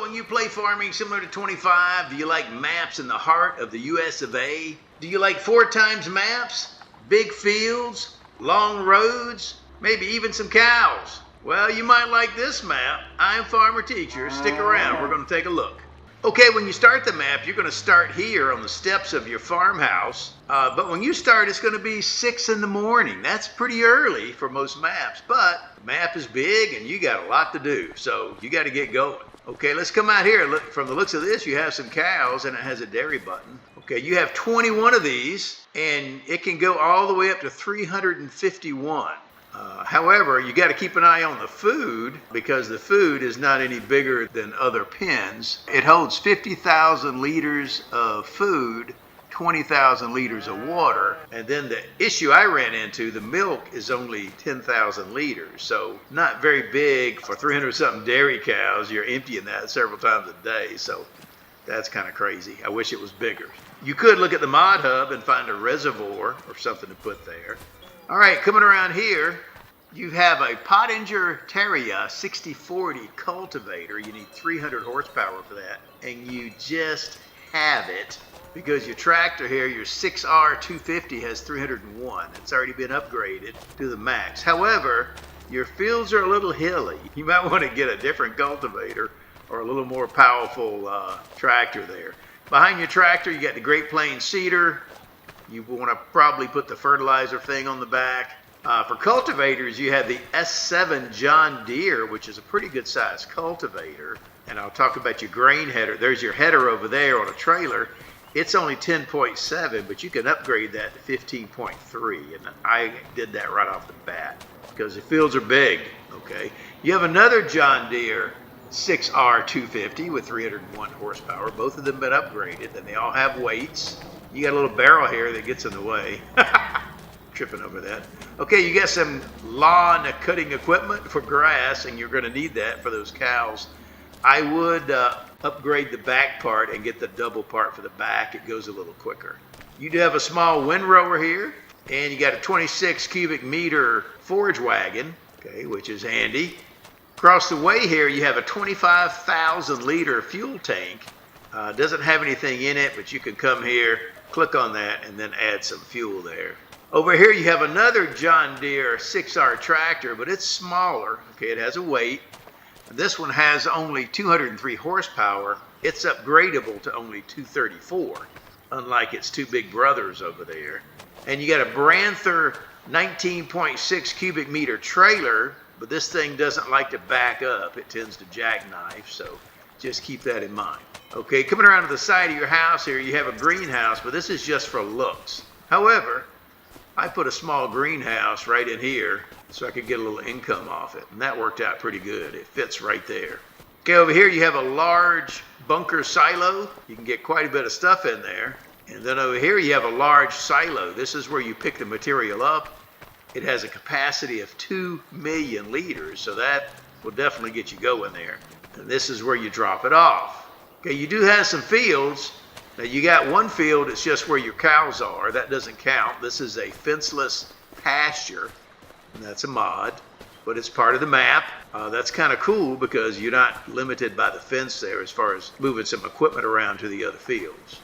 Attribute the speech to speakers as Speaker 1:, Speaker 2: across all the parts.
Speaker 1: when you play farming similar to 25, do you like maps in the heart of the US of A? Do you like 4x maps, big fields, long roads, maybe even some cows? Well, you might like this map. I'm Farmer Teacher. Stick around. We're going to take a look. Okay, when you start the map, you're going to start here on the steps of your farmhouse. But when you start, it's going to be 6 in the morning. That's pretty early for most maps. But the map is big and you got a lot to do. So you got to get going. Okay, let's come out here. Look, from the looks of this, you have some cows and it has a dairy button. Okay, you have 21 of these and it can go all the way up to 351. However, you got to keep an eye on the food because the food is not any bigger than other pens. It holds 50,000 liters of food, 20,000 liters of water. And then the issue I ran into, the milk is only 10,000 liters. So not very big for 300 something dairy cows. You're emptying that several times a day. So that's kind of crazy. I wish it was bigger. You could look at the mod hub and find a reservoir or something to put there. All right, coming around here, you have a Pottinger Terrier 6040 cultivator. You need 300 horsepower for that. And you just have it because your tractor here, your 6R250 has 301. It's already been upgraded to the max. However, your fields are a little hilly. You might want to get a different cultivator or a little more powerful tractor there. Behind your tractor, you got the Great Plains Cedar. You want to probably put the fertilizer thing on the back. For cultivators, you have the S7 John Deere, which is a pretty good sized cultivator. And I'll talk about your grain header. There's your header over there on a trailer. It's only 10.7, but you can upgrade that to 15.3. And I did that right off the bat because the fields are big, okay? You have another John Deere 6R250 with 301 horsepower. Both of them been upgraded, and they all have weights. You got a little barrel here that gets in the way. Tripping over that. Okay, you got some lawn cutting equipment for grass, and you're going to need that for those cows. I would upgrade the back part and get the double part for the back. It goes a little quicker. You do have a small windrower here, and you got a 26 cubic meter forage wagon, okay, which is handy. Across the way here, you have a 25,000 liter fuel tank. Doesn't have anything in it, but you can come here, click on that, and then add some fuel there. Over here, you have another John Deere 6R tractor, but it's smaller. Okay, it has a weight. And this one has only 203 horsepower. It's upgradable to only 234, unlike its two big brothers over there. And you got a Branther 19.6 cubic meter trailer, but this thing doesn't like to back up. It tends to jackknife, so just keep that in mind. Okay, coming around to the side of your house here, you have a greenhouse, but this is just for looks. However, I put a small greenhouse right in here so I could get a little income off it, and that worked out pretty good. It fits right there. Okay, over here you have a large bunker silo. You can get quite a bit of stuff in there. And then over here you have a large silo. This is where you pick the material up. It has a capacity of 2 million liters, so that will definitely get you going there. And this is where you drop it off. Okay, you do have some fields. Now you got one field, it's just where your cows are. That doesn't count. This is a fenceless pasture, and that's a mod, but it's part of the map. That's kind of cool because you're not limited by the fence there as far as moving some equipment around to the other fields.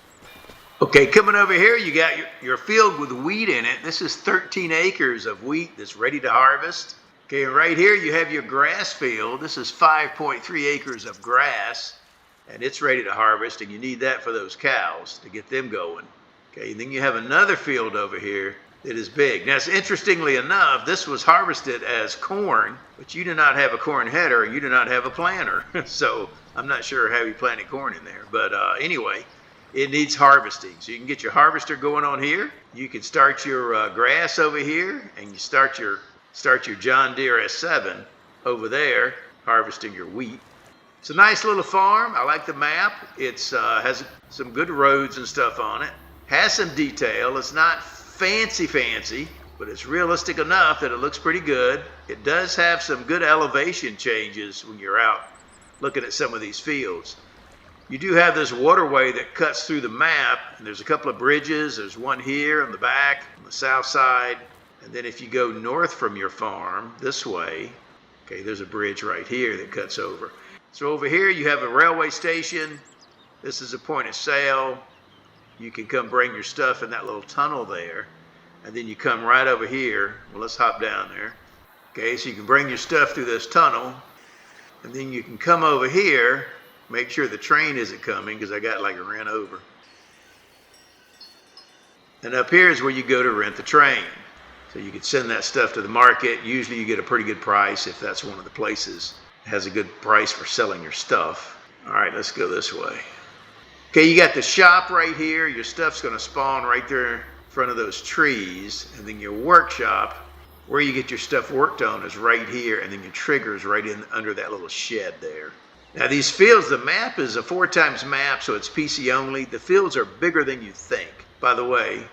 Speaker 1: Okay, coming over here, you got your field with wheat in it. This is 13 acres of wheat that's ready to harvest. Okay, and right here you have your grass field. This is 5.3 acres of grass. And it's ready to harvest, and you need that for those cows to get them going. Okay, and then you have another field over here that is big. Now, interestingly enough, this was harvested as corn, but you do not have a corn header, you do not have a planter. So I'm not sure how you planted corn in there, but anyway, it needs harvesting. So you can get your harvester going on here. You can start your grass over here, and you start your John Deere S7 over there, harvesting your wheat. It's a nice little farm. I like the map. It's has some good roads and stuff on it. Has some detail. It's not fancy, but it's realistic enough that it looks pretty good. It does have some good elevation changes when you're out looking at some of these fields. You do have this waterway that cuts through the map, and there's a couple of bridges. There's one here on the back, on the south side. And then if you go north from your farm this way, okay, there's a bridge right here that cuts over. So over here you have a railway station. This is a point of sale. You can come bring your stuff in that little tunnel there. And then you come right over here. Well, let's hop down there. Okay, so you can bring your stuff through this tunnel. And then you can come over here. Make sure the train isn't coming because I got like a ran over. And up here is where you go to rent the train. So you can send that stuff to the market. Usually you get a pretty good price if that's one of the places that has a good price for selling your stuff. All right, let's go this way. Okay, you got the shop right here. Your stuff's going to spawn right there in front of those trees. And then your workshop, where you get your stuff worked on, is right here. And then your trigger's right in under that little shed there. Now these fields, the map is a 4x map, so it's PC only. The fields are bigger than you think. By the way,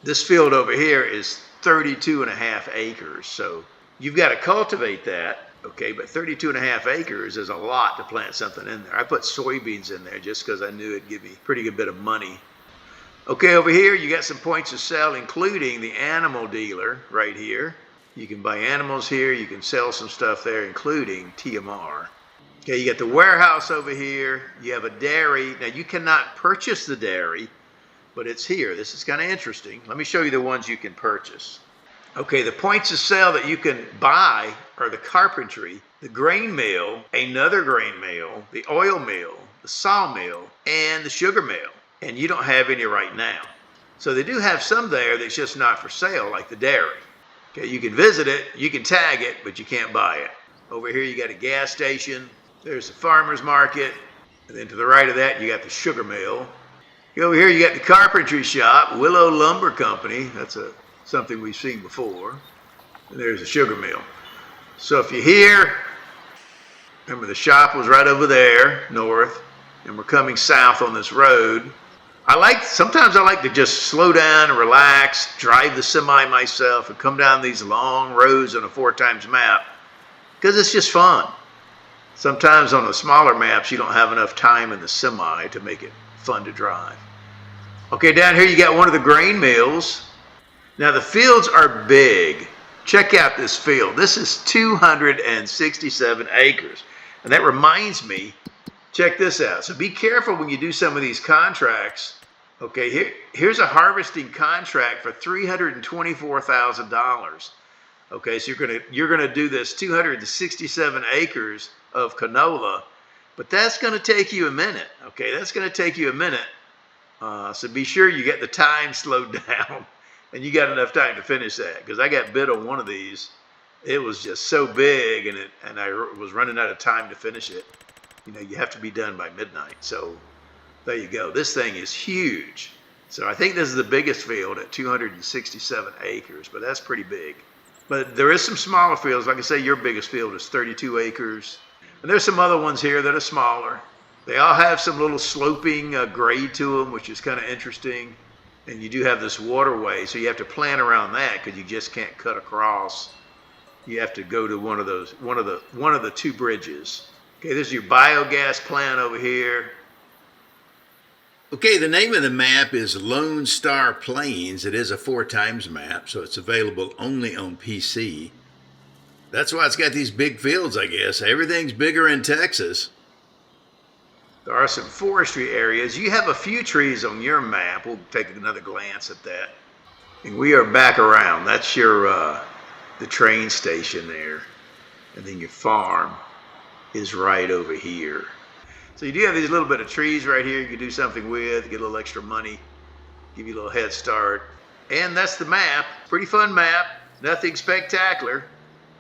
Speaker 1: this field over here is 32.5 acres. So you've got to cultivate that. Okay, but 32.5 acres is a lot to plant something in there. I put soybeans in there just because I knew it'd give me a pretty good bit of money. Okay, over here you got some points of sale, including the animal dealer right here. You can buy animals here. You can sell some stuff there, including TMR. Okay, you got the warehouse over here. You have a dairy. Now you cannot purchase the dairy, but it's here. This is kind of interesting. Let me show you the ones you can purchase. Okay, the points of sale that you can buy are the carpentry, the grain mill, another grain mill, the oil mill, the sawmill, and the sugar mill. And you don't have any right now. So they do have some there that's just not for sale, like the dairy. Okay, you can visit it, you can tag it, but you can't buy it. Over here you got a gas station. There's the farmer's market. And then to the right of that, you got the sugar mill. Over here you got the carpentry shop, Willow Lumber Company. That's something we've seen before. And there's the sugar mill. So if you're here, remember the shop was right over there, north, and we're coming south on this road. Sometimes I like to just slow down and relax, drive the semi myself, and come down these long roads on a 4x map, because it's just fun. Sometimes on the smaller maps, you don't have enough time in the semi to make it fun to drive. Okay, down here you got one of the grain mills. Now the fields are big. Check out this field. This is 267 acres. And that reminds me, check this out. So be careful when you do some of these contracts. Okay, here's a harvesting contract for $324,000. Okay, so you're gonna do this 267 acres of canola, but that's gonna take you a minute. Okay, that's gonna take you a minute. So be sure you get the time slowed down and you got enough time to finish that, because I got bid on one of these. It was just so big, and I was running out of time to finish it. You know, you have to be done by midnight. So there you go. This thing is huge. So I think this is the biggest field at 267 acres, but that's pretty big. But there is some smaller fields. Like I say, your biggest field is 32 acres. And there's some other ones here that are smaller. They all have some little sloping grade to them, which is kind of interesting. And you do have this waterway, so you have to plan around that, because you just can't cut across. You have to go to one of the two bridges. Okay, this is your biogas plant over here. Okay, the name of the map is Lone Star Plains. It is a 4x map, so it's available only on PC. That's why it's got these big fields, I guess. Everything's bigger in Texas. There are some forestry areas. You have a few trees on your map. We'll take another glance at that. And we are back around. That's your the train station there. And then your farm is right over here. So you do have these little bit of trees right here you can do something with, get a little extra money, give you a little head start. And that's the map. Pretty fun map. Nothing spectacular,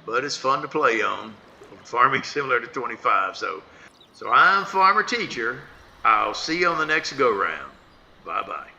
Speaker 1: but it's fun to play on. Farming similar to 25. So I'm Farmer Teacher. I'll see you on the next go-round. Bye-bye.